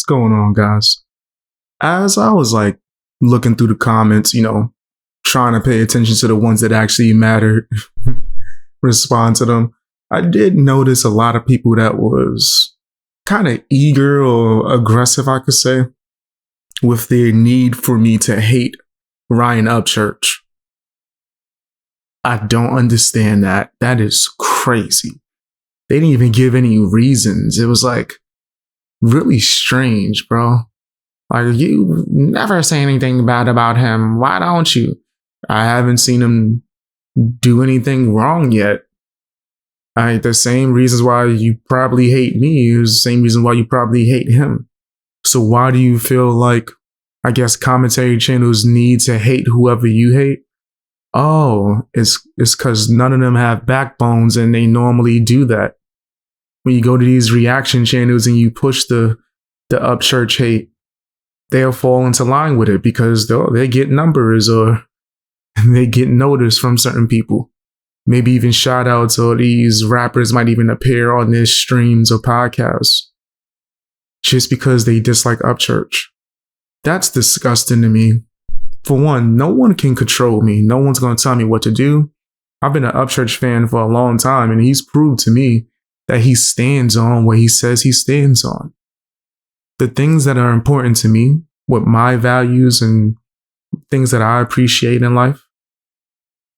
going on, guys? As I was looking through the comments, trying to pay attention to the ones that actually mattered, respond to them, I did notice a lot of people that was kind of eager or aggressive, I could say, with their need for me to hate Ryan Upchurch. I don't understand that. That is crazy. They didn't even give any reasons. It was really strange, bro. You never say anything bad about him. Why don't you? I haven't seen him do anything wrong yet. The same reasons why you probably hate me is the same reason why you probably hate him. So why do you feel commentary channels need to hate whoever you hate? Oh, it's because none of them have backbones and they normally do that. When you go to these reaction channels and you push the Upchurch hate, they'll fall into line with it because they get numbers or they get noticed from certain people. Maybe even shout outs, or these rappers might even appear on their streams or podcasts just because they dislike Upchurch. That's disgusting to me. For one, no one can control me. No one's going to tell me what to do. I've been an Upchurch fan for a long time, and he's proved to me that he stands on what he says he stands on. The things that are important to me, what my values and things that I appreciate in life,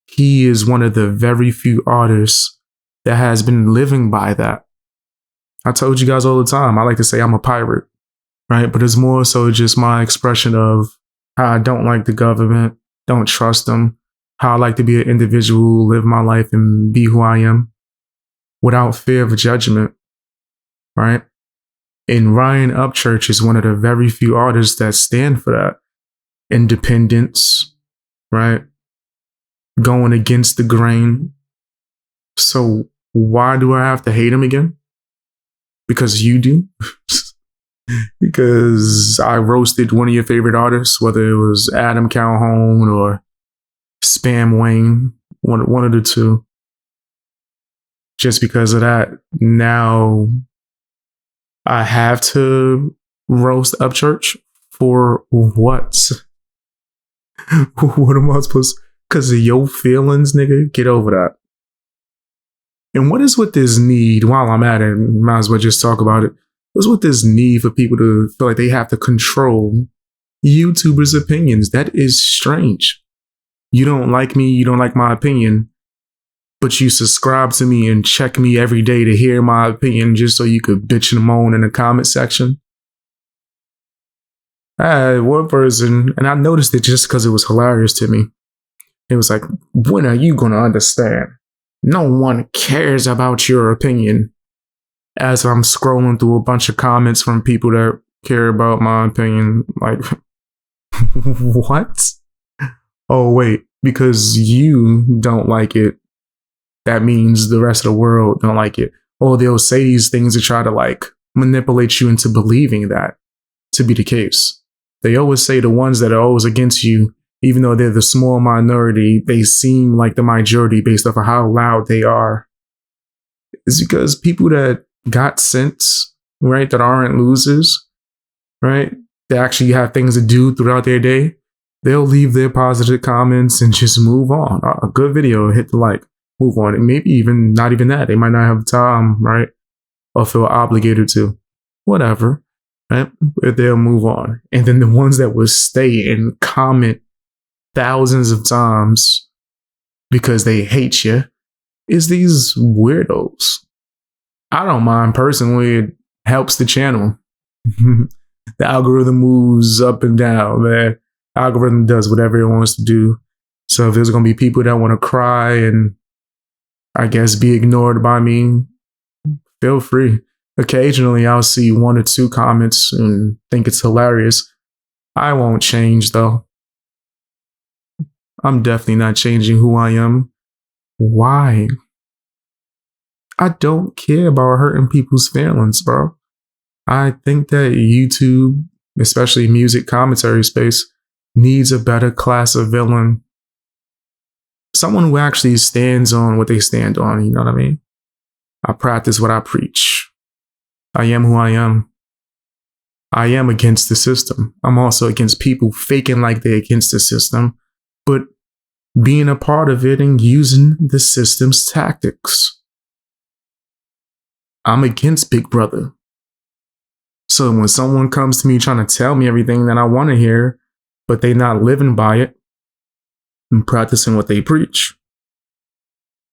he is one of the very few artists that has been living by that. I told you guys all the time, I like to say I'm a pirate, right? But it's more so just my expression of how I don't like the government, don't trust them, how I like to be an individual, live my life and be who I am without fear of judgment, right? And Ryan Upchurch is one of the very few artists that stand for that. Independence, right? Going against the grain. So why do I have to hate him again? Because you do? Because I roasted one of your favorite artists, whether it was Adam Calhoun or Spam Wayne, one of the two. Just because of that, now I have to roast Upchurch for what? What am I supposed to? Because of your feelings, nigga? Get over that. And what is with this need, while I'm at it, might as well just talk about it. What's with this need for people to feel like they have to control YouTubers' opinions? That is strange. You don't like me, you don't like my opinion, but you subscribe to me and check me every day to hear my opinion just so you could bitch and moan in the comment section. I had one person, and I noticed it just because it was hilarious to me. It was like, when are you going to understand? No one cares about your opinion. As I'm scrolling through a bunch of comments from people that care about my opinion, what? Oh, wait, because you don't like it, that means the rest of the world don't like it. Or they'll say these things to try to manipulate you into believing that to be the case. They always say the ones that are always against you, even though they're the small minority, they seem like the majority based off of how loud they are. It's because people that got sense, right, that aren't losers, right, they actually have things to do throughout their day, they'll leave their positive comments and just move on. A good video, hit the like, move on. And maybe even not even that. They might not have time, right, or feel obligated to. Whatever, right? But they'll move on. And then the ones that will stay and comment thousands of times because they hate you is these weirdos. I don't mind personally. It helps the channel. The algorithm moves up and down. The algorithm does whatever it wants to do. So if there's going to be people that want to cry and I guess be ignored by me, feel free. Occasionally I'll see one or two comments and think it's hilarious. I won't change though. I'm definitely not changing who I am. Why? I don't care about hurting people's feelings, bro. I think that YouTube, especially music commentary space, needs a better class of villain. Someone who actually stands on what they stand on, you know what I mean? I practice what I preach. I am who I am. I am against the system. I'm also against people faking like they're against the system, but being a part of it and using the system's tactics. I'm against Big Brother. So when someone comes to me trying to tell me everything that I want to hear, but they not living by it and practicing what they preach,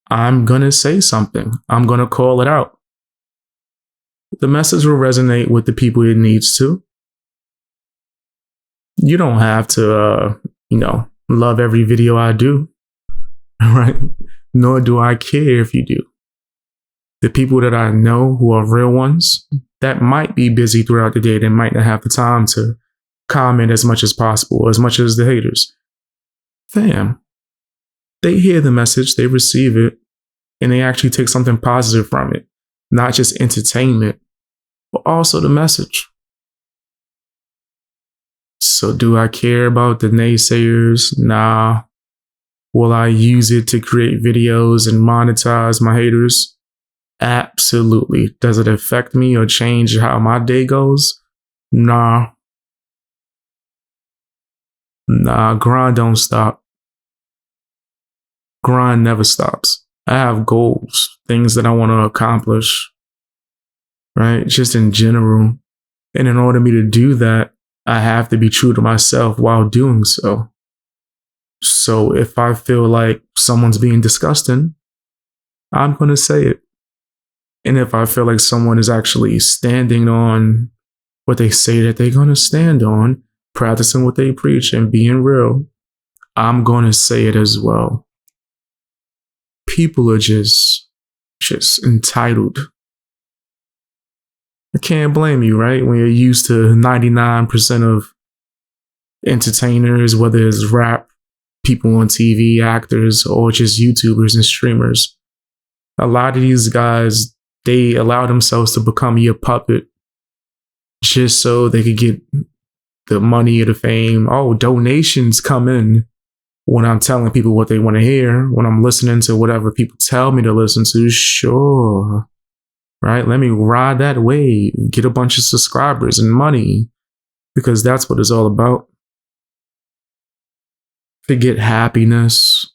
I'm going to say something. I'm going to call it out. The message will resonate with the people it needs to. You don't have to, love every video I do, right? Nor do I care if you do. The people that I know who are real ones that might be busy throughout the day, they might not have the time to comment as much as possible, as much as the haters. Fam, they hear the message, they receive it, and they actually take something positive from it. Not just entertainment, but also the message. So do I care about the naysayers? Nah. Will I use it to create videos and monetize my haters? Absolutely. Does it affect me or change how my day goes? Nah. Grind don't stop. Grind never stops. I have goals, things that I want to accomplish, right? Just in general. And in order for me to do that, I have to be true to myself while doing so. So if I feel like someone's being disgusting, I'm going to say it. And if I feel like someone is actually standing on what they say that they're going to stand on, practicing what they preach and being real, I'm going to say it as well. People are just entitled. I can't blame you, right? When you're used to 99% of entertainers, whether it's rap, people on TV, actors, or just YouTubers and streamers. A lot of these guys, they allow themselves to become your puppet just so they could get the money or the fame. Oh, donations come in when I'm telling people what they want to hear, when I'm listening to whatever people tell me to listen to. Sure. Right? Let me ride that wave, get a bunch of subscribers and money, because that's what it's all about. Forget happiness,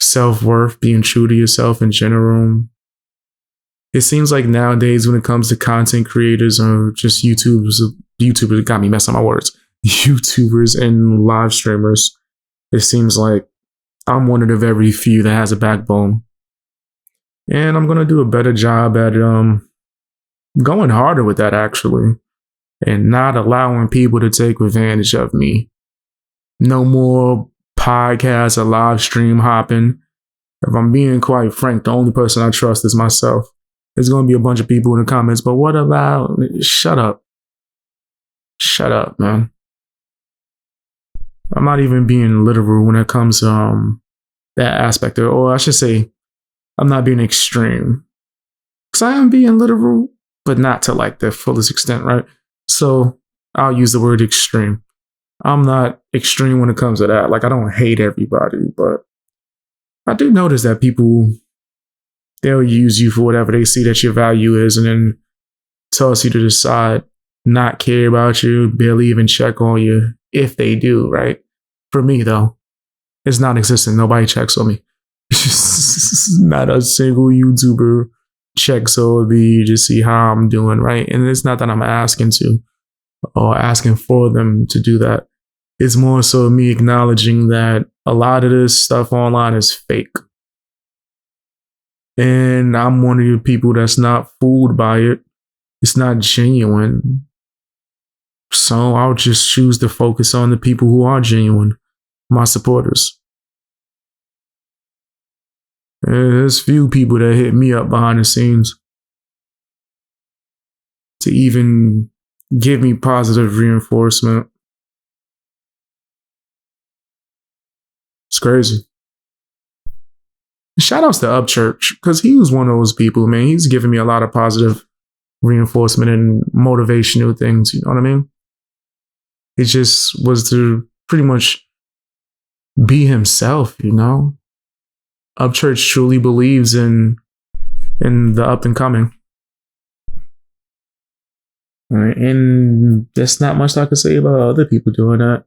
self-worth, being true to yourself in general. It seems like nowadays when it comes to content creators or just YouTubers got me messing up my words, YouTubers and live streamers, it seems like I'm one of the very few that has a backbone. And I'm going to do a better job at going harder with that, actually, and not allowing people to take advantage of me. No more podcast or live stream hopping. If I'm being quite frank, the only person I trust is myself. There's going to be a bunch of people in the comments, but what about... Shut up. Shut up, man. I'm not even being literal when it comes to that aspect of it. Or I should say, I'm not being extreme. Because I am being literal, but not to like the fullest extent, right? So I'll use the word extreme. I'm not extreme when it comes to that. Like, I don't hate everybody, but I do notice that people, they'll use you for whatever they see that your value is and then toss you to the side, not care about you, barely even check on you if they do, right? For me, though, it's non-existent. Nobody checks on me. Not a single YouTuber checks on me to see how I'm doing, right? And it's not that I'm asking to or asking for them to do that. It's more so me acknowledging that a lot of this stuff online is fake. And I'm one of the people that's not fooled by it. It's not genuine. So I'll just choose to focus on the people who are genuine, my supporters. There's few people that hit me up behind the scenes to even give me positive reinforcement. It's crazy. Shout outs to Upchurch, because he was one of those people, man. He's giving me a lot of positive reinforcement and motivational things, you know what I mean? It just was to pretty much be himself, you know? Upchurch truly believes in the up and coming. Right? And there's not much I can say about other people doing that.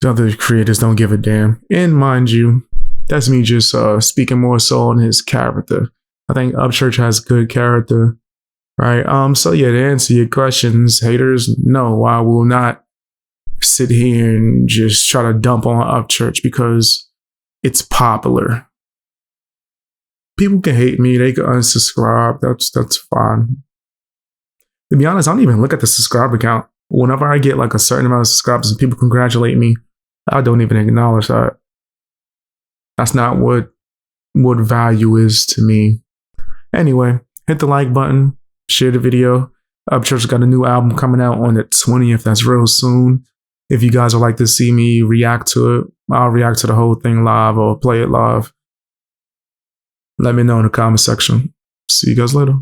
The other creators don't give a damn. And mind you, that's me just speaking more so on his character. I think Upchurch has good character, right? So yeah, to answer your questions, haters, no, I will not sit here and just try to dump on Upchurch because it's popular. People can hate me, they can unsubscribe. That's fine. To be honest, I don't even look at the subscriber count. Whenever I get like a certain amount of subscribers and people congratulate me, I don't even acknowledge that. That's not what value is to me. Anyway, hit the like button, share the video. Upchurch got a new album coming out on the 20th. That's real soon. If you guys would like to see me react to it, I'll react to the whole thing live or play it live. Let me know in the comment section. See you guys later.